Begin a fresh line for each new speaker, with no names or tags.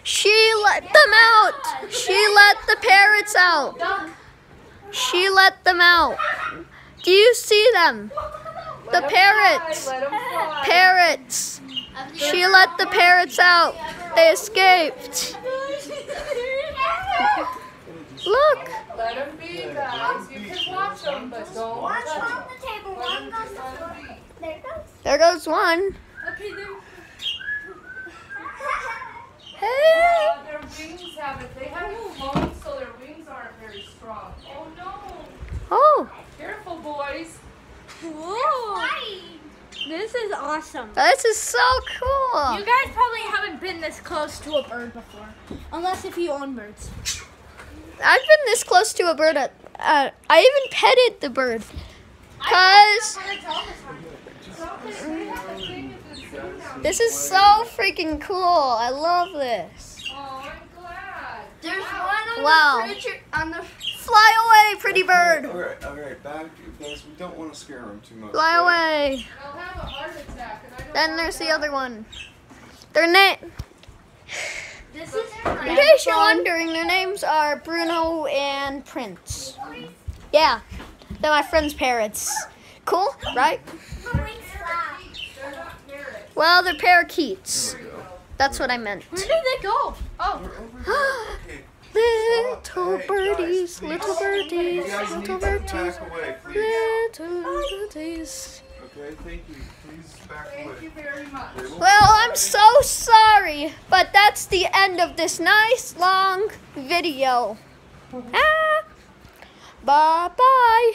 She let them out. She let the parrots out. She let them out. Do you see them? The parrots. Parrots. She let the parrots out. They escaped. Look.
Let them be, guys. You can watch them, but don't watch them.
There goes one.
Okay,
Hey.
their wings haven't. They haven't flown, so their wings aren't very strong. Oh no!
Oh.
Careful, boys.
Whoa! This is awesome.
This is so cool.
You guys probably haven't been this close to a bird before, unless if you own birds.
I've been this close to a bird. I even petted the bird. Cause this is so freaking cool. I love this.
Oh, I'm glad.
There's one on
Wow.
the fridge on the.
Fly away, pretty bird.
All right, back, guys. We don't want to scare them too much.
Fly away.
They'll have a heart attack, and I don't
Then
want
there's the
that.
other one. Their name.
This is.
In case you're wondering, their names are Bruno and Prince. Yeah, they're my friend's parrots. Cool, right?
They're not parrots.
Well, they're parakeets.
There we go.
That's what I meant.
Where did they go?
Oh,
We're over here. Okay.
Little
Hey,
birdies,
guys,
little
please. You
birdies,
guys
little
need to
birdies,
back away, please.
little birdies.
Okay, thank you. Please back
thank
away.
you very much.
Well, I'm so sorry, but that's the end of this nice long video. Ah, bye-bye.